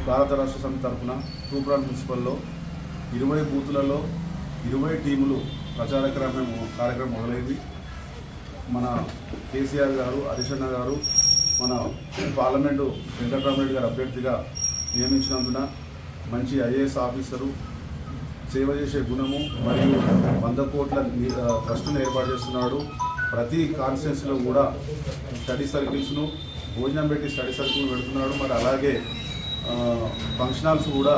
భారత రాష్ట్ర సమితి తరఫున తూప్రాన్ మున్సిపల్లో 20 బూతులలో 20 టీములు ప్రచార కార్యక్రమం మొదలైంది. మన కేసీఆర్ గారు, హరీషన్న గారు మన పార్లమెంటు వెంకటరామరెడ్డి గారు అభ్యర్థిగా నియమించినందున మంచి ఐఏఎస్ ఆఫీసరు, సేవ చేసే గుణము మరియు 100 కోట్ల ట్రస్టును ఏర్పాటు చేస్తున్నాడు. ప్రతి కాన్స్టిట్యున్సీలో కూడా స్టడీ సర్కిల్స్ను భోజనం పెట్టి స్టడీ సర్కిల్ పెడుతున్నాడు. మరి అలాగే ఫంక్షన్ హాల్స్ కూడా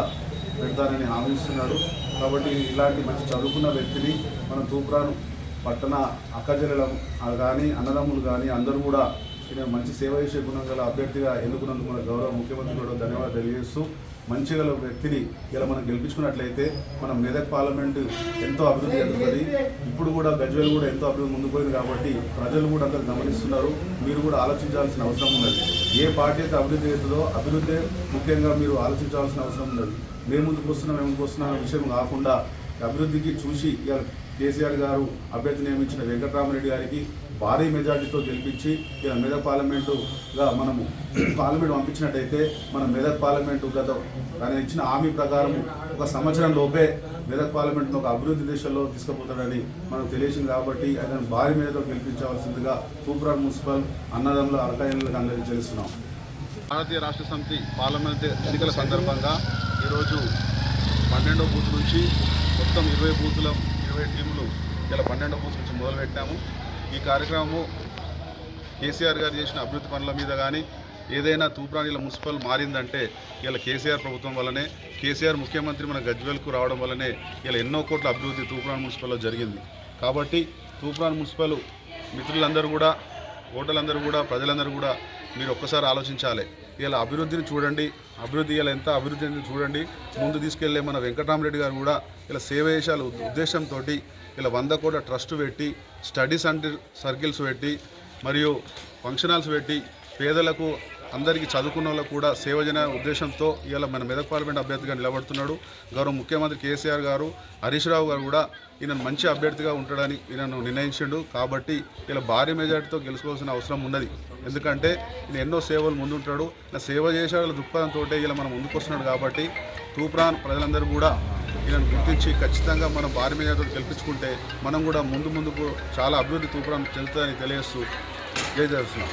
పెడతానని హామీ ఇస్తున్నాడు. కాబట్టి ఇలాంటి మంచి చదువుకున్న వ్యక్తిని మన తూప్రాన్ పట్టణ అక్కజెల్లెలం కానీ అన్నదమ్ములు కానీ అందరూ కూడా మంచి సేవ చేసే గుణం గల అభ్యర్థిగా ఎన్నుకున్నందుకు మన గౌరవ ముఖ్యమంత్రి కూడా ధన్యవాదాలు తెలియజేస్తూ, మంచి గల వ్యక్తిని ఇలా మనం గెలిపించుకున్నట్లయితే మన మెదక్ పార్లమెంటు ఎంతో అభివృద్ధి చెందుతుంది. ఇప్పుడు కూడా గజ్వేల్ కూడా ఎంతో అభివృద్ధి ముందుకు పోయింది. కాబట్టి ప్రజలు కూడా అందరూ గమనిస్తున్నారు. మీరు కూడా ఆలోచించాల్సిన అవసరం ఉన్నది. ఏ పార్టీ అయితే అభివృద్ధి అవుతుందో అభివృద్ధి ముఖ్యంగా మీరు ఆలోచించాల్సిన అవసరం ఉన్నది. మేము ముందుకు వస్తున్నాం విషయం కాకుండా అభివృద్ధికి చూసి ఇవాళ కేసీఆర్ గారు అభ్యర్థి నియమించిన వెంకటరామరెడ్డి గారికి భారీ మెజార్టీతో గెలిపించి ఇలా మెదక్ పార్లమెంటుగా మనము పార్లమెంటు పంపించినట్టయితే మన మెదక్ పార్లమెంటు గత ఆయన ఇచ్చిన హామీ ప్రకారం 1 సంవత్సరం లోపే మెదక్ పార్లమెంటును ఒక అభివృద్ధి దిశలో తీసుకుపోతాడని మనకు తెలిసింది. కాబట్టి ఆయన భారీ మేరతో గెలిపించవలసిందిగా తూప్రాన్ మున్సిపల్ అన్నదమ్ముల అరకాయలకు అందరికీ తెలుస్తున్నాం. భారతీయ రాష్ట్ర సమితి పార్లమెంట్ ఎన్నికల సందర్భంగా ఈరోజు 12వ బూత్ నుంచి మొత్తం 20 బూతుల 20 టీములు ఇలా 12వ బూత్ నుంచి మొదలుపెట్టాము. ఈ కార్యక్రమము కేసీఆర్ గారు చేసిన అభివృద్ధి పనుల మీద కానీ ఏదైనా తూప్రాన్ ఇలా మున్సిపల్ మారిందంటే ఇలా కేసీఆర్ ప్రభుత్వం వల్లనే, కేసీఆర్ ముఖ్యమంత్రి మన గజ్వేల్కు రావడం వల్లనే ఇలా ఎన్నో కోట్ల అభివృద్ధి తూప్రాన్ మున్సిపల్లో జరిగింది. కాబట్టి తూప్రాన్ మున్సిపల్ మిత్రులందరూ కూడా, ఓటర్లందరూ కూడా, ప్రజలందరూ కూడా మీరు ఒక్కసారి ఆలోచించాలి. ఇలా అభివృద్ధిని చూడండి, అభివృద్ధి ఇలా ఎంత అభివృద్ధి అనేది చూడండి. ముందు తీసుకెళ్లే మన వెంకటరామరెడ్డి గారు కూడా ఇలా సేవ చేశాల ఉద్దేశంతో ఇలా 100 కోట్ల ట్రస్ట్ పెట్టి, స్టడీ సర్కిల్స్ పెట్టి, మరియు ఫంక్షన్ హాల్స్ పెట్టి, పేదలకు అందరికీ చదువుకున్న వాళ్ళకు కూడా సేవజన ఉద్దేశంతో ఇలా మన మెదక్ పార్లమెంట్ అభ్యర్థిగా నిలబడుతున్నాడు. గౌరవ ముఖ్యమంత్రి కేసీఆర్ గారు, హరీష్ రావు గారు కూడా ఈయన మంచి అభ్యర్థిగా ఉంటాడని ఈయనను నిర్ణయించిండు. కాబట్టి ఇలా భారీ మెజార్టీతో గెలుచుకోవాల్సిన అవసరం ఉన్నది. ఎందుకంటే ఈయన ఎన్నో సేవలు ముందుంటాడు. ఇలా సేవ చేసే వాళ్ళ దృక్పథంతో ఇలా మనం ముందుకు వస్తున్నాడు. కాబట్టి తూప్రాన్ ప్రజలందరూ కూడా ఈయనను గుర్తించి ఖచ్చితంగా మనం భారీ మెజార్టీతో గెలిపించుకుంటే మనం కూడా ముందుకు చాలా అభివృద్ధి తూప్రాన్ చెందుతుందని తెలియజేస్తూ జై జయస్తున్నాం.